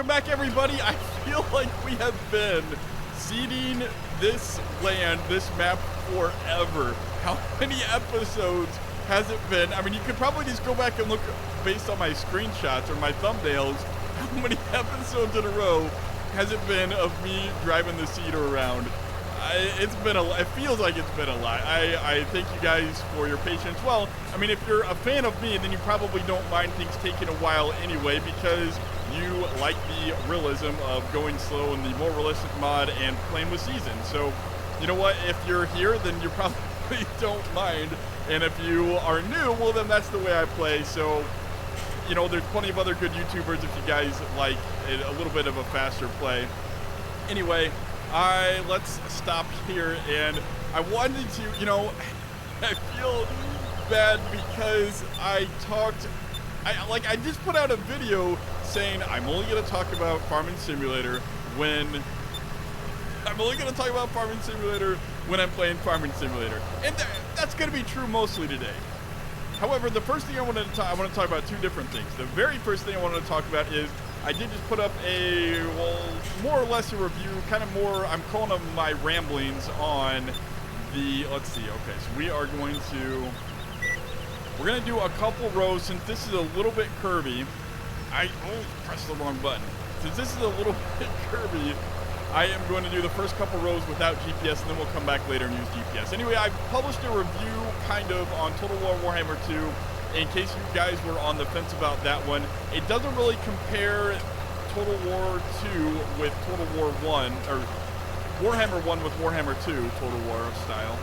welcome back, everybody. I feel like we have been seeding this land, this map, forever. How many episodes has it been? I mean, you could probably just go back and look based on my screenshots or my thumbnails. How many episodes in a row has it been of me driving the seeder around? It's been it feels like it's been a lot. I thank you guys for your patience. Well, I mean, if you're a fan of me, then you probably don't mind things taking a while anyway, because you like the realism of going slow in the more realistic mod and playing with seasons. So, you know what? If you're here, then you probably don't mind. And if you are new, well, then that's the way I play. So, you know, there's plenty of other good YouTubers if you guys like a little bit of a faster play. Anyway, let's stop here, and I wanted to, you know, I feel bad because I just put out a video saying I'm only going to talk about Farming Simulator when I'm playing Farming Simulator, and that's going to be true mostly today. However, the first thing I want to talk about two different things. The very first thing I wanted to talk about is I did just put up a, well, more or less a review, kind of more, I'm calling them my ramblings on the, let's see, okay, so we're going to do a couple rows. Since this is a little bit curvy, I pressed the wrong button. Since this is a little bit curvy, I am going to do the first couple rows without GPS, and then we'll come back later and use GPS. Anyway, I published a review kind of on Total War Warhammer 2, in case you guys were on the fence about that one. It doesn't really compare Total War 2 with Total War 1, or Warhammer 1 with Warhammer 2, Total War style.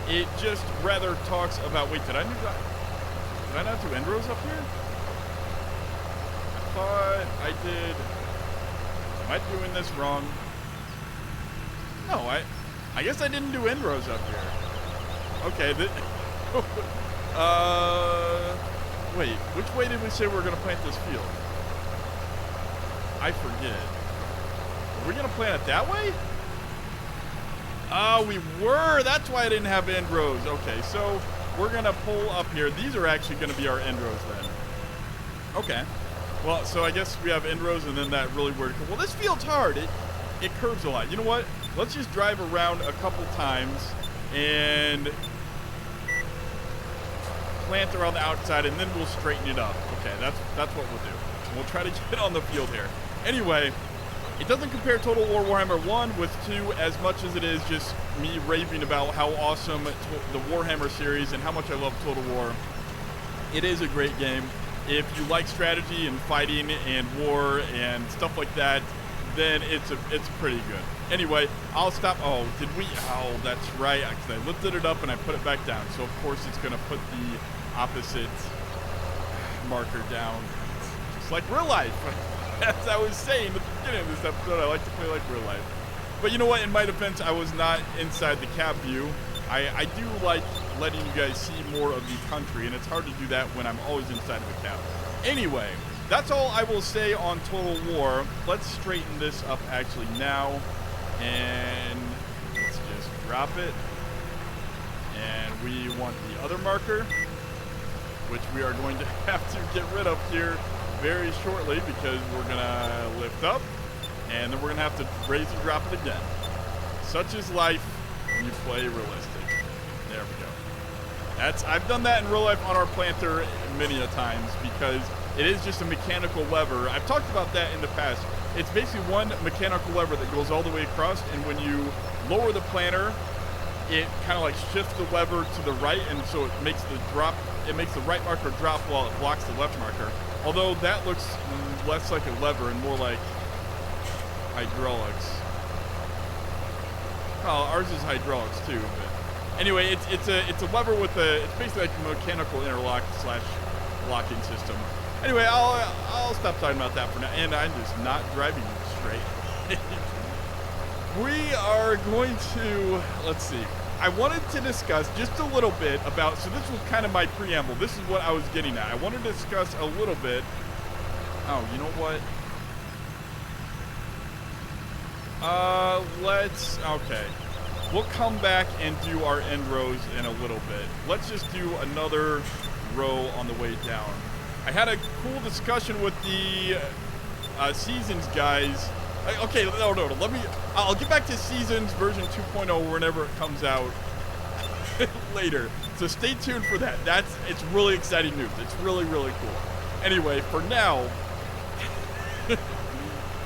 It just rather talks about, wait, did I not do end rows up here? I thought I did. Am I doing this wrong? No, I guess I didn't do end rows up here. Okay, wait, which way did we say we were going to plant this field? I forget. Were we going to plant it that way? Oh, we were. That's why I didn't have end rows. Okay, so we're going to pull up here. These are actually going to be our end rows then. Okay. Well, so I guess we have end rows and then that really weird. Well, this field's hard. It curves a lot. You know what? Let's just drive around a couple times and plant around the outside, and then we'll straighten it up. Okay, that's what we'll do. We'll try to get on the field here. Anyway, it doesn't compare Total War Warhammer 1 with 2 as much as it is just me raving about how awesome the Warhammer series and how much I love Total War. It is a great game. If you like strategy and fighting and war and stuff like that, then it's pretty good. Anyway, I'll stop. Oh, that's right. Because I lifted it up and I put it back down. So, of course, it's going to put the opposite marker down. Just like real life. As I was saying at the beginning of this episode, I like to play like real life. But you know what? In my defense, I was not inside the cab view. I do like letting you guys see more of the country, and it's hard to do that when I'm always inside of the cab. Anyway, that's all I will say on Total War. Let's straighten this up actually now, and let's just drop it. And we want the other marker, which we are going to have to get rid of here very shortly because we're going to lift up, and then we're going to have to raise and drop it again. Such is life when you play realistic. There we go. I've done that in real life on our planter many a times because it is just a mechanical lever. I've talked about that in the past. It's basically one mechanical lever that goes all the way across, and when you lower the planter, it kind of like shifts the lever to the right, and so it makes the right marker drop while it blocks the left marker. Although that looks less like a lever and more like hydraulics. Well, ours is hydraulics too, but anyway, it's a lever with it's basically like a mechanical interlock / locking system. Anyway, I'll stop talking about that for now, and I'm just not driving straight. We are going to, let's see. I wanted to discuss just a little bit about, so this was kind of my preamble. This is what I was getting at. I wanted to discuss a little bit. Oh, you know what? Okay. We'll come back and do our end rows in a little bit. Let's just do another row on the way down. I had a cool discussion with the Seasons, guys. Okay, no. I'll get back to Seasons version 2.0 whenever it comes out later. So stay tuned for that. It's really exciting news. It's really, really cool. Anyway, for now,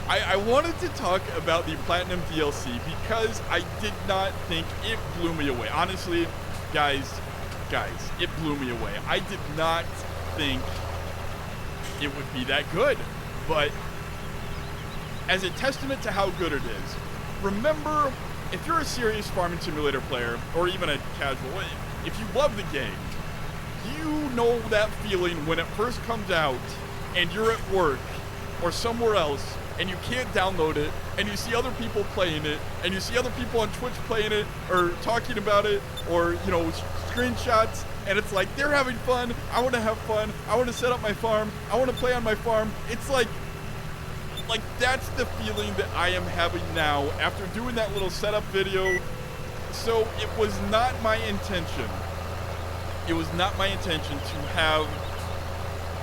I wanted to talk about the Platinum DLC because I did not think it blew me away. Honestly, guys, it blew me away. I did not think it would be that good, but as a testament to how good it is, remember, if you're a serious farming simulator player, or even a casual, if you love the game, you know that feeling when it first comes out and you're at work or somewhere else and you can't download it and you see other people playing it and you see other people on Twitch playing it or talking about it or, you know, screenshots, and it's like they're having fun, I want to have fun, I want to set up my farm, I want to play on my farm. It's like that's the feeling that I am having now after doing that little setup video. So it was not my intention. It was not my intention to have...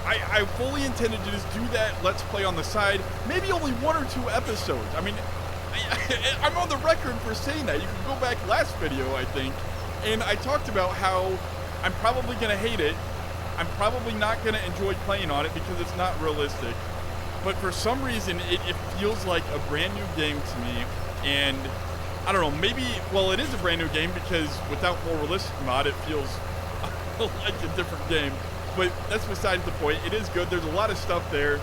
I fully intended to just do that Let's Play on the side. Maybe only 1 or 2 episodes. I mean, I'm on the record for saying that. You can go back last video, I think, and I talked about how I'm probably going to hate it. I'm probably not going to enjoy playing on it because it's not realistic. But for some reason, it feels like a brand new game to me. And I don't know, maybe, well, it is a brand new game because without more realistic mod, it feels like a different game. But that's besides the point. It is good. There's a lot of stuff there.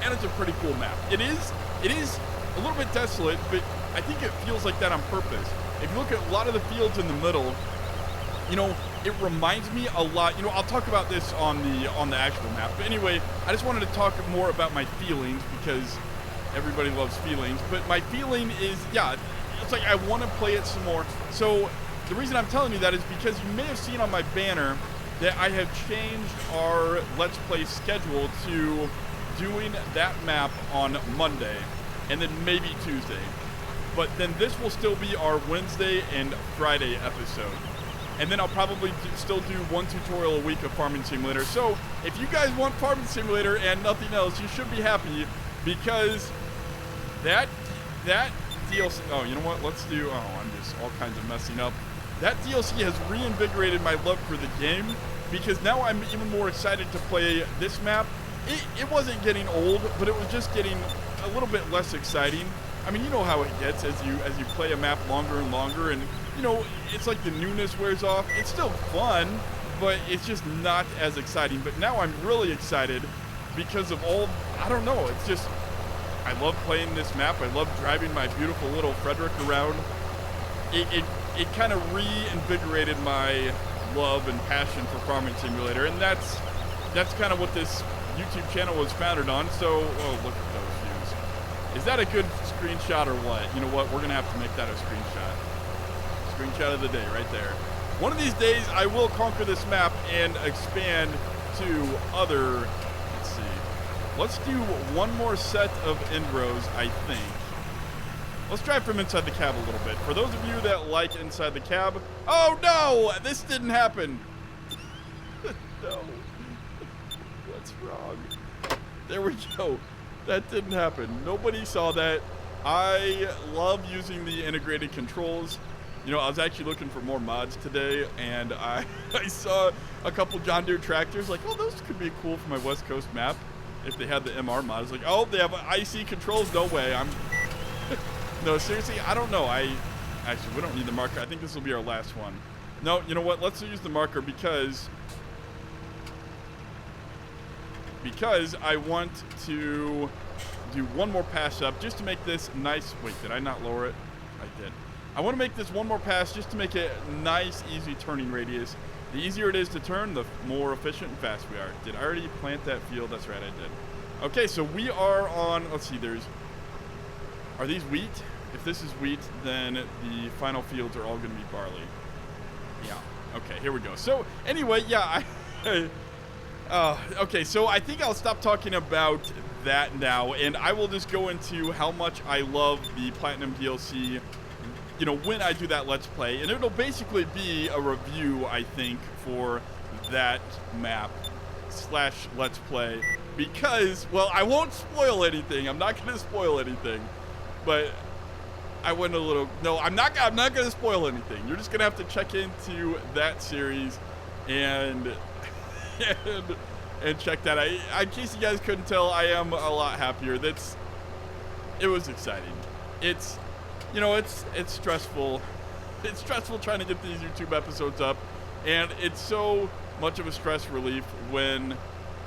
And it's a pretty cool map. It is a little bit desolate, but I think it feels like that on purpose. If you look at a lot of the fields in the middle, you know, it reminds me a lot. You know, I'll talk about this on the actual map. But anyway, I just wanted to talk more about my feelings because everybody loves feelings. But my feeling is, yeah, it's like I want to play it some more. So the reason I'm telling you that is because you may have seen on my banner that I have changed our Let's Play schedule to doing that map on Monday and then maybe Tuesday. But then this will still be our Wednesday and Friday episode. And then I'll probably still do 1 tutorial a week of Farming Simulator. So if you guys want Farming Simulator and nothing else, you should be happy because that DLC... Oh, you know what? Let's do... Oh, I'm just all kinds of messing up. That DLC has reinvigorated my love for the game because now I'm even more excited to play this map. It wasn't getting old, but it was just getting a little bit less exciting. I mean, you know how it gets as you play a map longer and longer, and you know, it's like the newness wears off. It's still fun, but it's just not as exciting. But now I'm really excited because of all, I don't know, it's just, I love playing this map. I love driving my beautiful little Frederick around. It kind of reinvigorated my love and passion for Farming Simulator, and that's kind of what this YouTube channel was founded on. So, oh, look at those views. Is that a good screenshot or what? You know what? We're going to have to make that a screenshot. Screenshot of the day right there. One of these days, I will conquer this map and expand to other... Let's see. Let's do one more set of end rows, I think. Let's drive from inside the cab a little bit. For those of you that like inside the cab... Oh, no! This didn't happen. No. What's wrong? There we go. That didn't happen. Nobody saw that. I love using the integrated controls. You know, I was actually looking for more mods today, and I saw a couple John Deere tractors. Like, oh, those could be cool for my West Coast map if they had the MR mod. I was like, oh, they have IC controls. No way. No, seriously, I don't know. Actually, we don't need the marker. I think this will be our last one. No, you know what? Let's use the marker because I want to do one more pass up just to make this nice. Wait, did I not lower it? I did. I want to make this one more pass just to make it nice, easy turning radius. The easier it is to turn, the more efficient and fast we are. Did I already plant that field? That's right, I did. Okay, so we are on, let's see, are these wheat? If this is wheat, then the final fields are all going to be barley. Yeah, okay, here we go. So, anyway, yeah, okay, so I think I'll stop talking about that now, and I will just go into how much I love the Platinum DLC, you know, when I do that Let's Play. And it'll basically be a review, I think, for that map / Let's Play. because, well, I won't spoil anything. I'm not going to spoil anything, but I went a little. No, I'm not going to spoil anything. You're just going to have to check into that series and and check that out. In case you guys couldn't tell, I am a lot happier. It was exciting. It's, you know, it's stressful. It's stressful trying to get these YouTube episodes up, and it's so much of a stress relief when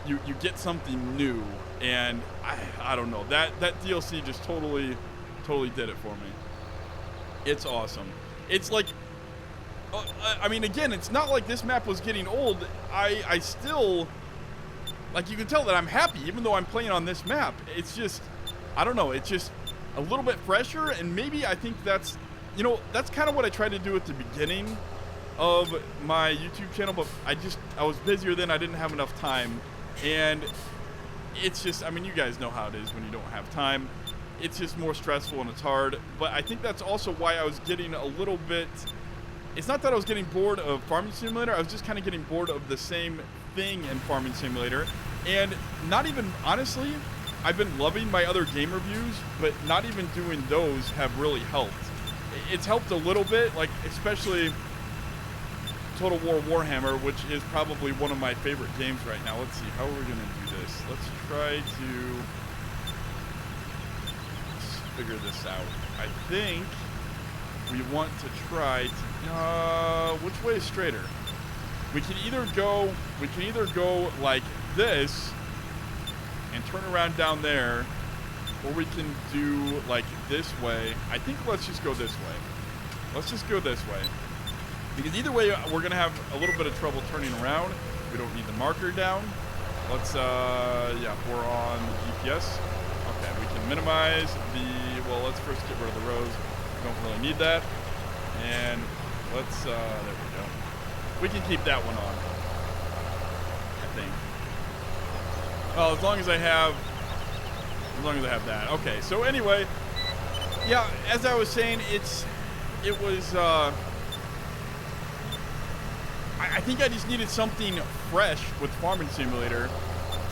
you get something new. And I don't know, that DLC just totally did it for me. It's awesome. It's like, I mean, again, it's not like this map was getting old. I still, like, you can tell that I'm happy even though I'm playing on this map. It's just, I don't know, it's just a little bit fresher, and maybe I think that's, you know, that's kind of what I tried to do at the beginning of my YouTube channel, but I was busier then. I didn't have enough time, and it's just, I mean, you guys know how it is when you don't have time. It's just more stressful and it's hard, but I think that's also why I was getting a little bit, it's not that I was getting bored of Farming Simulator, I was just kind of getting bored of the same thing in Farming Simulator, and not even, honestly, I've been loving my other game reviews, but not even doing those have really helped. It's helped a little bit, like especially Total War Warhammer, which is probably one of my favorite games right now. Let's see, how are we going to do this? Let's try to figure this out. I think we want to try to, which way is straighter? We can either go like this and turn around down there, or we can do like this way. I think let's just go this way. Let's just go this way. Because either way, we're going to have a little bit of trouble turning around. We don't need the marker down. Let's, yeah, we're on the GPS. Okay, we can minimize well, let's first get rid of the rows. We don't really need that. And let's, there we go. We can keep that one on, I think. Well, as long as I have that. Okay, so anyway, yeah, as I was saying, it was, I think I just needed something fresh with Farming Simulator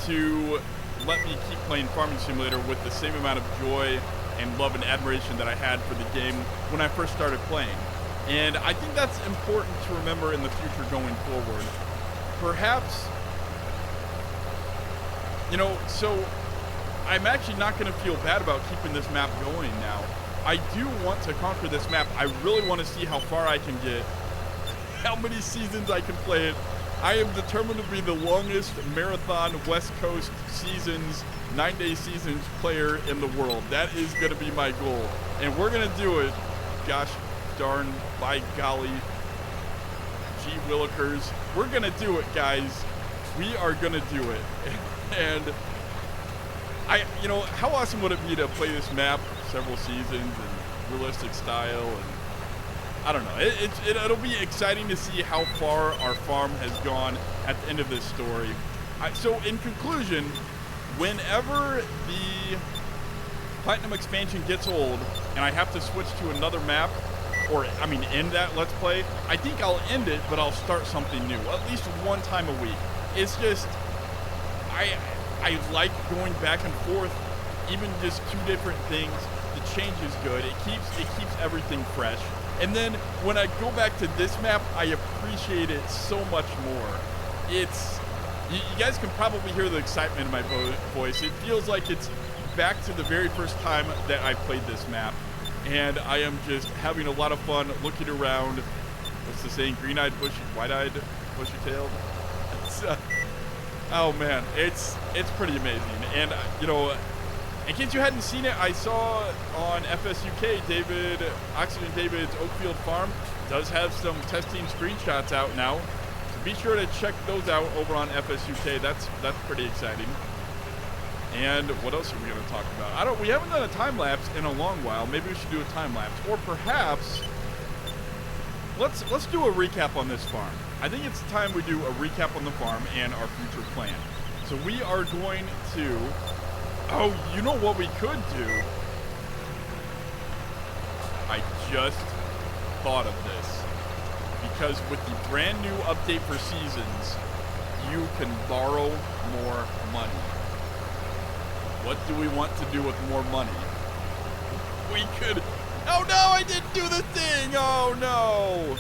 to let me keep playing Farming Simulator with the same amount of joy and love and admiration that I had for the game when I first started playing. And I think that's important to remember in the future going forward. Perhaps, you know, so I'm actually not going to feel bad about keeping this map going now. I do want to conquer this map. I really want to see how far I can get, how many seasons I can play it. I am determined to be the longest marathon West Coast seasons, 9-day seasons player in the world. That is going to be my goal. And we're going to do it. Gosh darn, by golly, gee willikers. We're going to do it, guys. We are going to do it. And you know, how awesome would it be to play this map several seasons in realistic style? And I don't know. It'll be exciting to see how far our farm has gone at the end of this story. So in conclusion, whenever the Platinum expansion gets old and I have to switch to another map, or I mean end that Let's Play, I think I'll end it, but I'll start something new, at least one time a week. It's just, I like going back and forth, even just two different things. The change is good. It keeps everything fresh. And then when I go back to this map, I appreciate it so much more. It's, you guys can probably hear the excitement in my voice. It feels like it's back to the very first time that I played this map. And I am just having a lot of fun looking around. What's the saying? Green-eyed, bushy, white-eyed, bushy-tailed. Oh man, it's pretty amazing. And you know, in case you hadn't seen it, I saw on FSUK, Oxygen David's Oakfield Farm does have some testing screenshots out now. So be sure to check those out over on FSUK. That's pretty exciting. And what else are we going to talk about? We haven't done a time lapse in a long while. Maybe we should do a time lapse, or perhaps let's do a recap on this farm. I think it's time we do a recap on the farm and our future plan. So we are going to, oh, you know what we could do? I just thought of this. Because with the brand new update for seasons, you can borrow more money. What do we want to do with more money? We could... Oh, no, I didn't do the thing. Oh, no.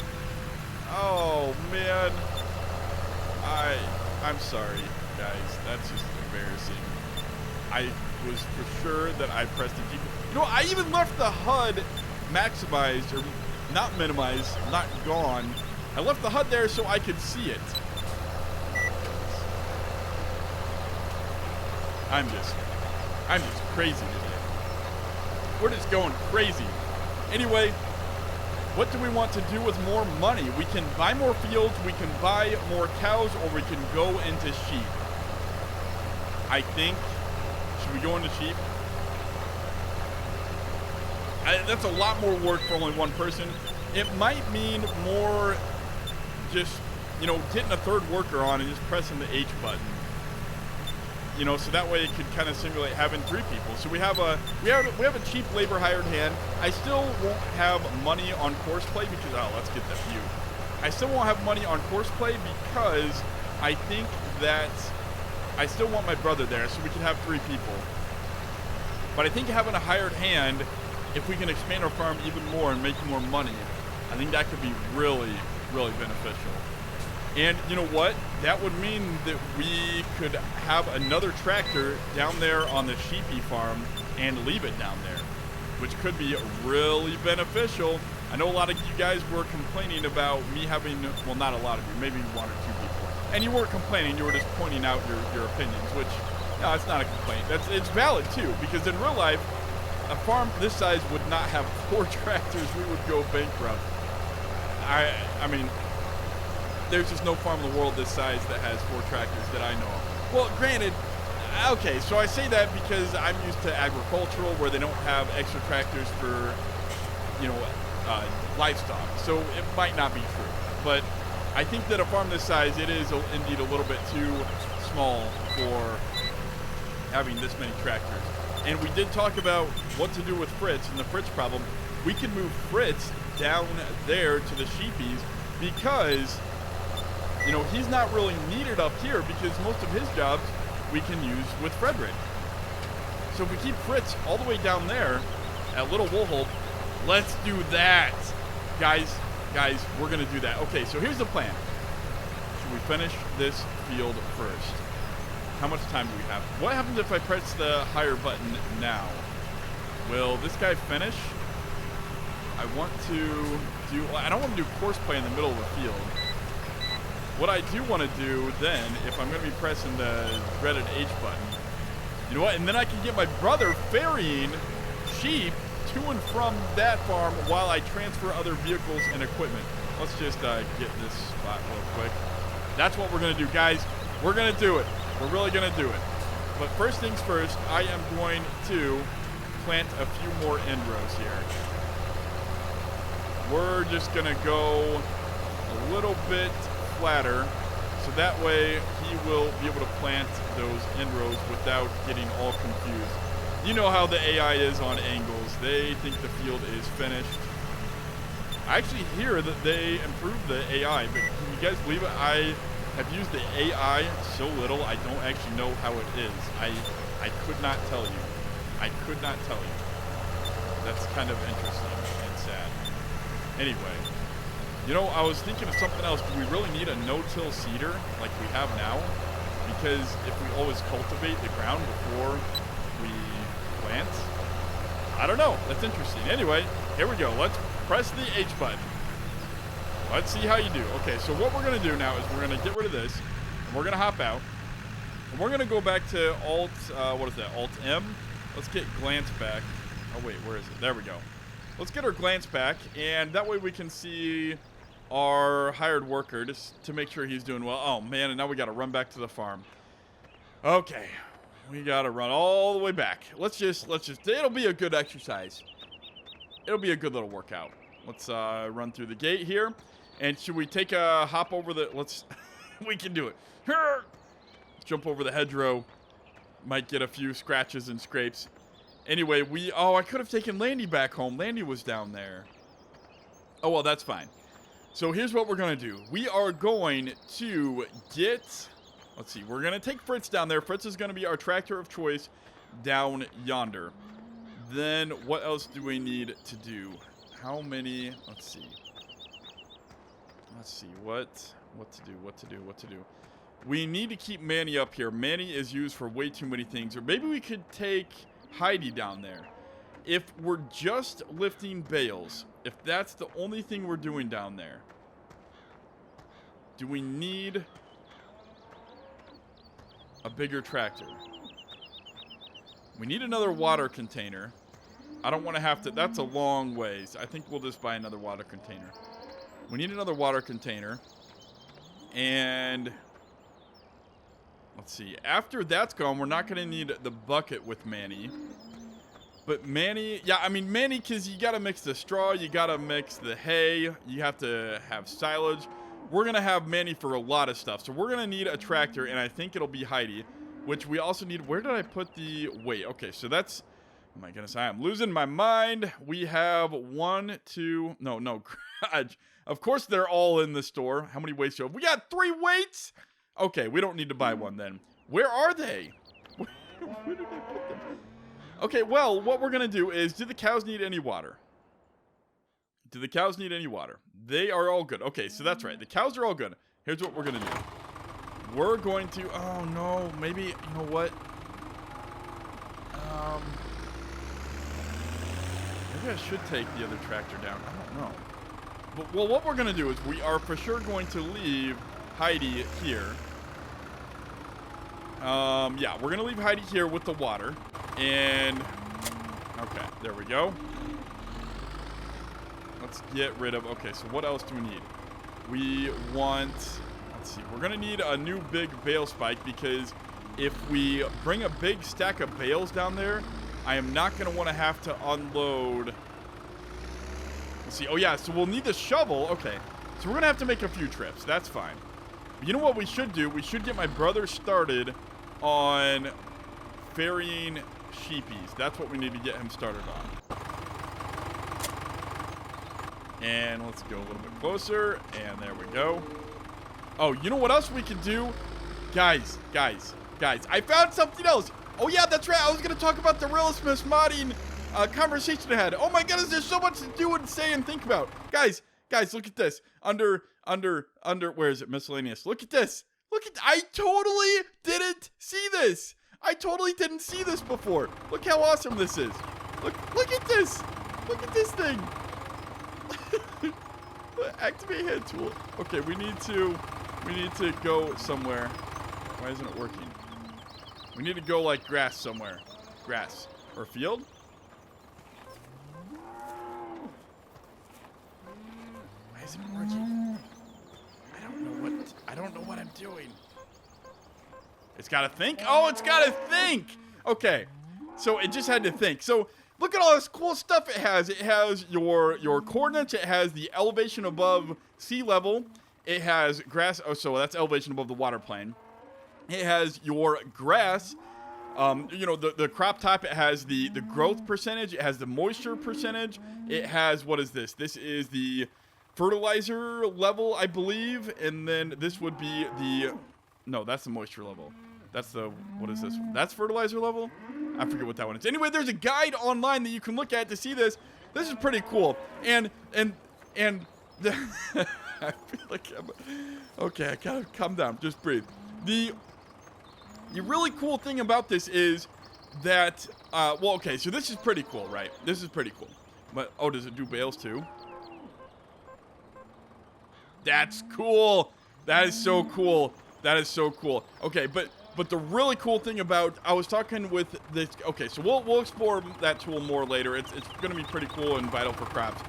Oh, man. I'm sorry, guys. That's just embarrassing. I was for sure that I pressed the G. You know, I even left the HUD maximized, or not minimized, not gone. I left the HUD there so I could see it. I'm just crazy today. We're just going crazy. Anyway, what do we want to do with more money? We can buy more fields, we can buy more cows, or we can go into sheep. I think, should we go into sheep? That's a lot more work for only one person. It might mean more just, you know, getting a third worker on and just pressing the H button. You know, so that way it could kind of simulate having 3 people. So we have a cheap labor hired hand. I still won't have money on course play because let's get the view. I still won't have money on course play because I think that I still want my brother there so we can have 3 people. But I think having a hired hand, if we can expand our farm even more and make more money, I think that could be really, really beneficial. And you know what? That would mean that we could have another tractor down there on the sheepy farm and leave it down there, which could be really beneficial. I know a lot of you guys were complaining about me having, well, not a lot of you, maybe 1 or 2 people. And you weren't complaining, you were just pointing out your opinions, which, no, it's not a complaint. It's valid too, because in real life, a farm this size would not have 4 tractors. We would go bankrupt. I mean, there's just no farm in the world this size that has 4 tractors that I know of. Well, granted, okay, so I say that because I'm used to agricultural where they don't have extra tractors for, you know, livestock. So it might not be true. But I think that a farm this size, it is indeed a little bit too small for having this many tractors. And we did talk about what to do with Fritz and the Fritz problem. We can move Fritz down there to the sheepies because, you know, he's not really needed up here because most of his jobs we can use with Frederick. So if we keep Fritz all the way down there at Little Woolhold, let's do that. Guys, we're going to do that. Okay, so here's the plan. Should we finish this field first? How much time do we have? What happens if I press the higher button now? Will this guy finish? I don't want to do course play in the middle of the field. What I do want to do then, if I'm going to be pressing the dreaded H button, you know what? And then I can get my brother ferrying sheep to and from that farm while I transfer other vehicles and equipment. Let's just get this spot real quick. That's what we're going to do, guys. We're going to do it. We're really going to do it. But first things first, I am going to plant a few more end rows here. We're just going to go a little bit flatter, so that way he will be able to plant those end rows without getting all confused. You know how the AI is on angles. They think the field is finished. I actually hear that they improved the AI, but can you guys believe it? I have used the AI so little, I don't actually know how it is. I could not tell you. I could not tell you. That's kind of interesting and sad. Anyway, you know, I was thinking of something else. Do we really need a no-till seeder like we have now? Because if we always cultivate the ground before we plant? I don't know. That's interesting. Anyway, here we go. Let's press the H button. Let's see how you do. Okay, so what we're going to do now is we're going to get rid of this, and we're going to hop out, and we're going to go back to Alt, what is that, Alt-M? Let's get glance back. Oh, wait, where is it? There we go. Let's get our glance back, and that way we can see our hired worker just to make sure he's doing well. Oh, man, and now we got to run back to the farm. Okay, we got to run all the way back. Let's just, it'll be a good exercise. It'll be a good little workout. Let's run through the gate here. And should we take a hop over the... we can do it. Jump over the hedgerow. Might get a few scratches and scrapes. Anyway, I could have taken Landy back home. Landy was down there. Oh, well, that's fine. So here's what we're going to do. We are going to get... Let's see. We're going to take Fritz down there. Fritz is going to be our tractor of choice. down yonder. Then what else do we need to do? How many? Let's see. What to do. We need to keep Manny up here. Manny is used for way too many things. Or maybe we could take Heidi down there. If we're just lifting bales, if that's the only thing we're doing down there, do we need a bigger tractor? We need another water container. I don't want to have to, that's a long ways. I think we'll just buy another water container. We need another water container. And let's see. After that's gone, we're not going to need the bucket with Manny. But Manny, yeah, I mean, Manny, because you got to mix the straw, you got to mix the hay, you have to have silage. We're going to have Manny for a lot of stuff. So we're going to need a tractor, and I think it'll be Heidi, which we also need. Where did I put the weight? Okay, so that's, oh my goodness, I am losing my mind. We have no, garage. Of course, they're all in the store. How many weights do you have? We got 3 weights? Okay, we don't need to buy one then. Where are they? Where did I put them? Okay, well, what we're going to do is, do the cows need any water? Do the cows need any water? They are all good. Okay, so that's right. The cows are all good. Here's what we're going to do. We're going to, oh no, maybe, you know what? Maybe I should take the other tractor down. I don't know. But, well, what we're going to do is we are for sure going to leave Heidi here. Yeah, we're going to leave Heidi here with the water. And, okay, there we go. Let's get rid of, okay, so what else do we need? We want, let's see, we're going to need a new big bale spike because if we bring a big stack of bales down there, I am not going to want to have to unload. Let's see, oh yeah, so we'll need the shovel. Okay, so we're going to have to make a few trips. That's fine. But you know what we should do? We should get my brother started on ferrying sheepies. That's what we need to get him started on. And let's go a little bit closer. And there we go. Oh, you know what else we can do? Guys. I found something else. Oh, yeah, that's right. I was going to talk about the realism modding conversation I had. Oh, my goodness. There's so much to do and say and think about. Guys, look at this. Under, where is it? Miscellaneous. Look at this. I totally didn't see this. I totally didn't see this before. Look how awesome this is. Look at this. Look at this thing. Activate head tool. Okay, we need to go somewhere. Why isn't it working? We need to go like grass somewhere. Grass or field? Why isn't it working? I don't know what I'm doing. It's got to think? Oh, it's got to think! Okay, so it just had to think. So look at all this cool stuff it has. It has your coordinates. It has the elevation above sea level. It has grass. Oh, so that's elevation above the water plane. It has your grass. You know, the crop type. It has the growth percentage. It has the moisture percentage. It has, what is this? This is the fertilizer level, I believe. And then this would be the, no, that's the moisture level. That's the, what is this? That's fertilizer level? I forget what that one is. Anyway, there's a guide online that you can look at to see this. This is pretty cool. And the I feel like okay, I gotta calm down. Just breathe. The really cool thing about this is that, well, okay, so this is pretty cool, right? This is pretty cool. But, oh, does it do bales too? That's cool. That is so cool. That is so cool. Okay, but the really cool thing about, I was talking with this, okay, so we'll explore that tool more later. It's going to be pretty cool and vital for crops.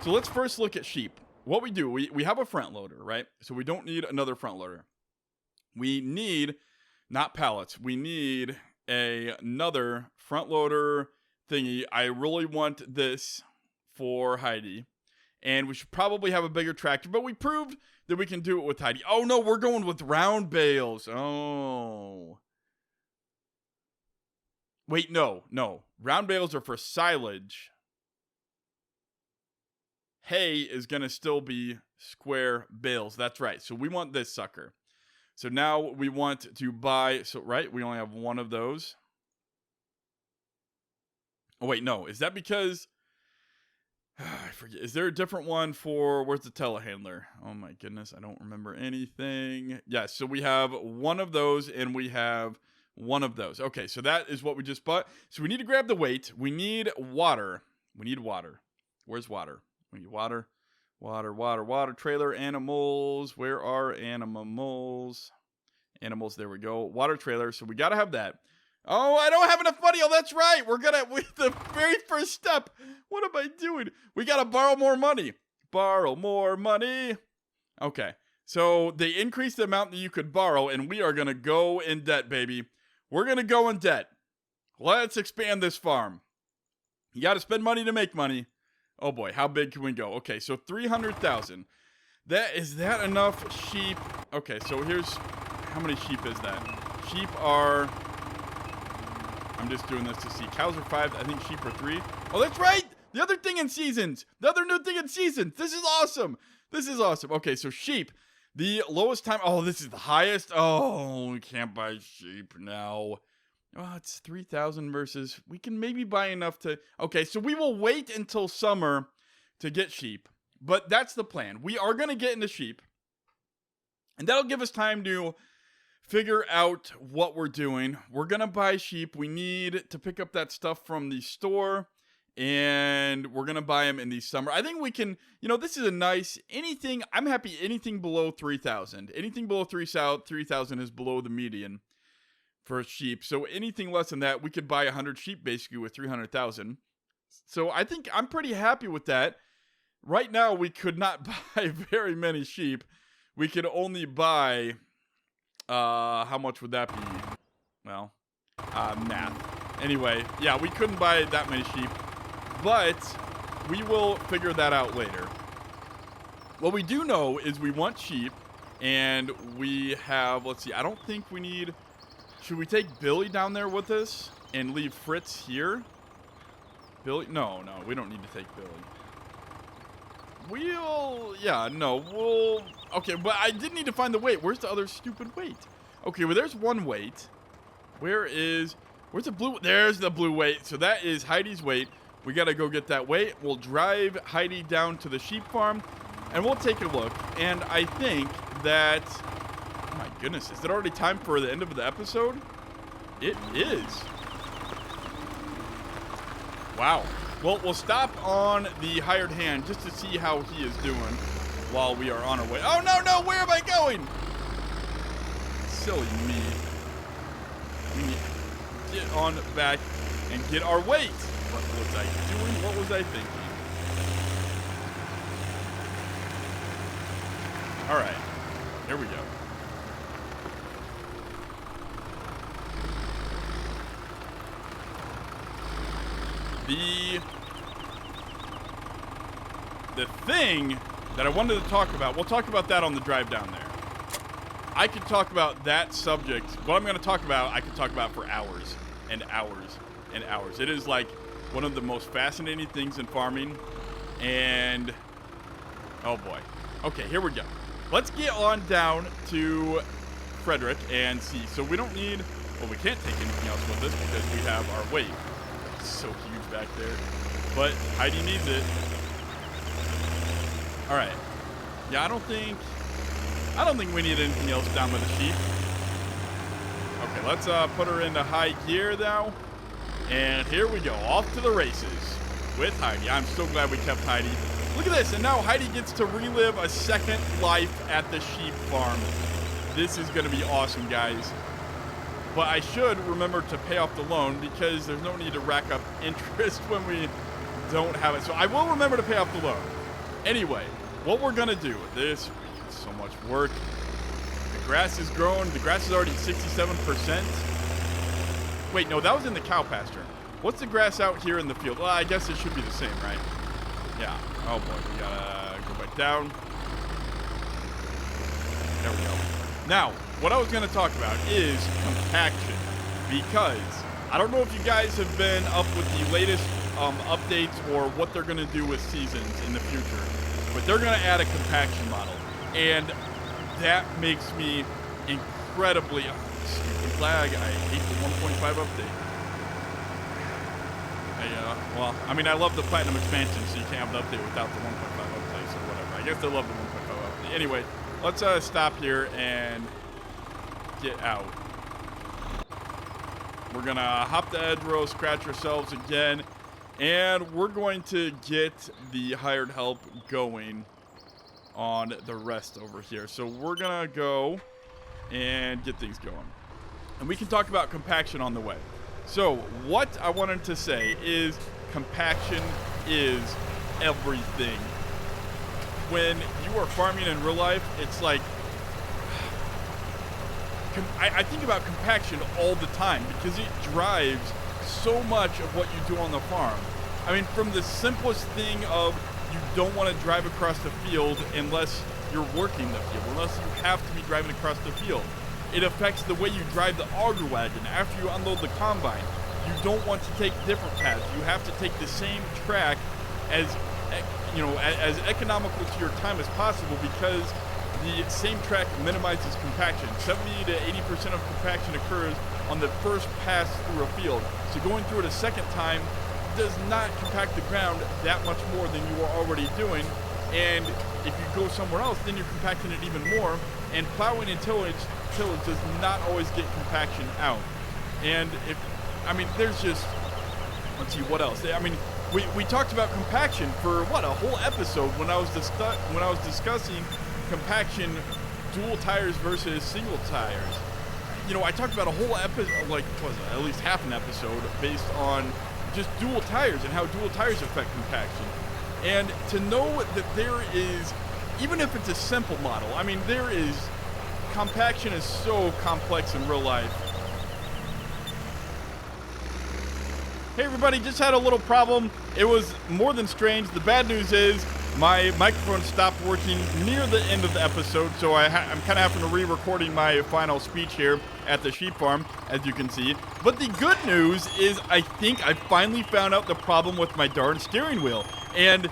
So let's first look at sheep. What we do, we have a front loader, right? So we don't need another front loader. We need, not pallets, we need another front loader thingy. I really want this for Heidi. And we should probably have a bigger tractor, but we proved that we can do it with Heidi. Oh, no, we're going with round bales. Oh. Wait, no. Round bales are for silage. Hay is going to still be square bales. That's right. So we want this sucker. So now we want to buy, so right, we only have one of those. Oh, wait, no. Is that because... I forget. Is there a different one for... Where's the telehandler? Oh, my goodness. I don't remember anything. Yes, so we have one of those, and we have one of those. Okay, so that is what we just bought. So we need to grab the weight. We need water. We need water. Where's water? We need water. Water. Trailer, animals. Where are animals? Animals, there we go. Water trailer, so we got to have that. Oh, I don't have enough money. Oh, that's right. The very first step. What am I doing? We got to borrow more money. Borrow more money. Okay, so they increased the amount that you could borrow, and we are going to go in debt, baby. We're going to go in debt. Let's expand this farm. You got to spend money to make money. Oh, boy, how big can we go? Okay, so 300,000. Is that enough sheep? Okay, so here's... How many sheep is that? Sheep are... I'm just doing this to see. Cows are 5. I think sheep are 3. Oh, that's right! The other thing in seasons! The other new thing in seasons! This is awesome! This is awesome. Okay, so sheep. The lowest time... Oh, this is the highest? Oh, we can't buy sheep now. Oh, it's 3,000 versus... We can maybe buy enough to... Okay, so we will wait until summer to get sheep. But that's the plan. We are going to get into sheep. And that'll give us time to... figure out what we're doing. We're gonna buy sheep. We need to pick up that stuff from the store, and we're gonna buy them in the summer. I think we can, this is a nice, I'm happy anything below 3,000. Anything below 3,000 is below the median for sheep. So anything less than that, we could buy 100 sheep basically with 300,000. So I think I'm pretty happy with that. Right now, we could not buy very many sheep. We could only buy... how much would that be? Well, math. Anyway, yeah, we couldn't buy that many sheep, but we will figure that out later. What we do know is we want sheep, and we have, let's see, I don't think we need, should we take Billy down there with us and leave Fritz here? Billy? No, we don't need to take Billy. Okay, but I did need to find the weight. Where's the other stupid weight? Okay, well, there's one weight. Where's the blue? There's the blue weight. So that is Heidi's weight. We got to go get that weight. We'll drive Heidi down to the sheep farm, and we'll take a look. And I think that, oh my goodness, is it already time for the end of the episode? It is. Wow. Well, we'll stop on the hired hand just to see how he is doing while we are on our way. Oh, no, where am I going? Silly me. We need to get on back and get our weight. What was I doing? What was I thinking? All right. Here we go. The thing that I wanted to talk about, we'll talk about that on the drive down there. I could talk about that subject. What I'm going to talk about, I could talk about for hours and hours and hours. It is like one of the most fascinating things in farming. And, oh boy. Okay, here we go. Let's get on down to Frederick and see. So we don't need, well, we can't take anything else with us because we have our weight. It's so huge back there. But Heidi needs it. All right. Yeah, I don't think we need anything else down with the sheep. Okay, let's put her into high gear now. And here we go, off to the races with Heidi. I'm so glad we kept Heidi. Look at this, and now Heidi gets to relive a second life at the sheep farm. This is going to be awesome, guys. But I should remember to pay off the loan because there's no need to rack up interest when we don't have it. So I will remember to pay off the loan. Anyway, what we're going to do with this, so much work. The grass is growing. The grass is already 67%. Wait, no, that was in the cow pasture. What's the grass out here in the field? Well, I guess it should be the same, right? Yeah. Oh, boy. We got to go back down. There we go. Now, what I was going to talk about is compaction. Because I don't know if you guys have been up with the latest updates or what they're going to do with seasons in the future. But they're going to add a compaction model. And that makes me incredibly... stupid lag. I hate the 1.5 update. Well, I mean, I love the Platinum expansion, so you can't have the update without the 1.5 update, so whatever. I guess they love the 1.5 update. Anyway, let's stop here and get out. We're going to hop the edge row, scratch ourselves again, and we're going to get the hired help going on the rest over here. So we're going to go and get things going. And we can talk about compaction on the way. So what I wanted to say is compaction is everything. When you are farming in real life, it's like, I think about compaction all the time because it drives so much of what you do on the farm. I mean, from the simplest thing of you don't want to drive across the field unless you're working the field, unless you have to be driving across the field. It affects the way you drive the auger wagon after you unload the combine. You don't want to take different paths. You have to take the same track as economical to your time as possible because the same track minimizes compaction. 70 to 80% of compaction occurs on the first pass through a field. So going through it a second time does not compact the ground that much more than you are already doing. And if you go somewhere else, then you're compacting it even more. And plowing and tillage does not always get compaction out. And there's just, let's see, what else? I mean, we talked about compaction for a whole episode when I was discussing compaction, dual tires versus single tires. I talked about a whole episode, at least half an episode based on just dual tires and how dual tires affect compaction. And to know that there is, even if it's a simple model, compaction is so complex in real life. Hey everybody, just had a little problem. It was more than strange. The bad news is my microphone stopped working near the end of the episode, so I'm kind of having to re-recording my final speech here at the sheep farm, as you can see. But the good news is I think I finally found out the problem with my darn steering wheel. And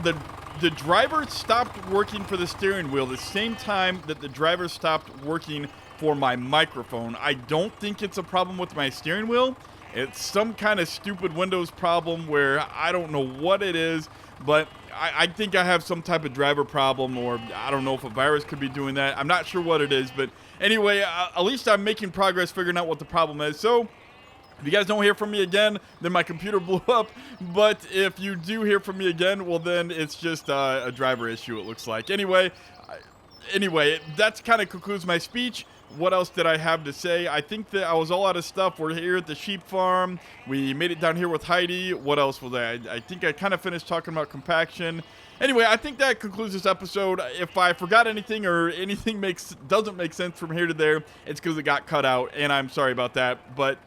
the driver stopped working for the steering wheel the same time that the driver stopped working for my microphone. I don't think it's a problem with my steering wheel. It's some kind of stupid Windows problem where I don't know what it is, but I think I have some type of driver problem, or I don't know if a virus could be doing that. I'm not sure what it is, but anyway, at least I'm making progress figuring out what the problem is. So if you guys don't hear from me again, then my computer blew up. But if you do hear from me again, well, then it's just a driver issue, it looks like. Anyway, that kind of concludes my speech. What else did I have to say? I think that I was all out of stuff. We're here at the sheep farm. We made it down here with Heidi. What else was I think I kind of finished talking about compaction. Anyway, I think that concludes this episode. If I forgot anything or anything doesn't make sense from here to there, it's because it got cut out, and I'm sorry about that. But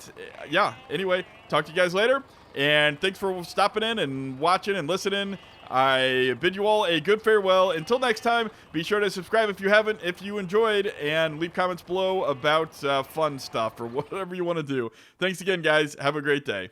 yeah, anyway, talk to you guys later, and thanks for stopping in and watching and listening. I bid you all a good farewell. Until next time, be sure to subscribe if you haven't, if you enjoyed, and leave comments below about fun stuff or whatever you want to do. Thanks again, guys. Have a great day.